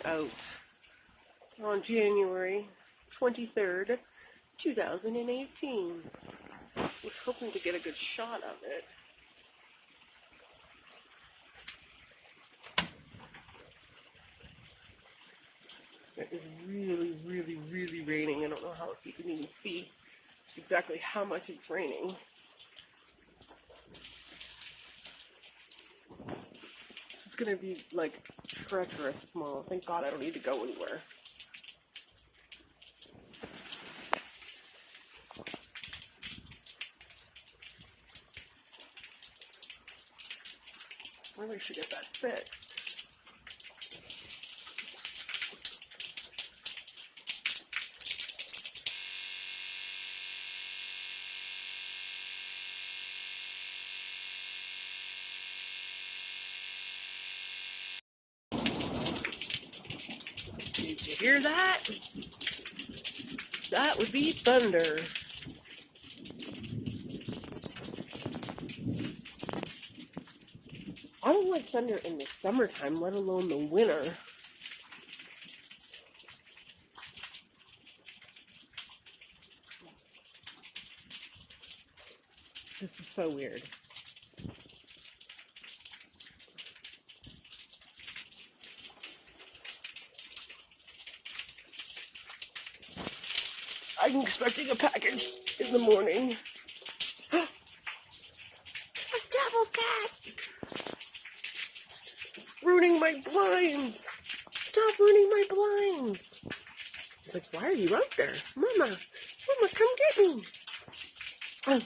out on January 23rd, 2018. Was hoping to get a good shot of it. It is really, really, really raining. I don't know how you can even see just exactly how much it's raining. This is going to be like treacherous tomorrow. Thank God I don't need to go anywhere. I really should get that fixed. Did you hear that? That would be thunder. I don't like thunder in the summertime, let alone the winter. This is so weird. I'm expecting a package in the morning. A devil cat! Ruining my blinds! Stop ruining my blinds! He's like, why are you out there? Mama, come get me! Oh.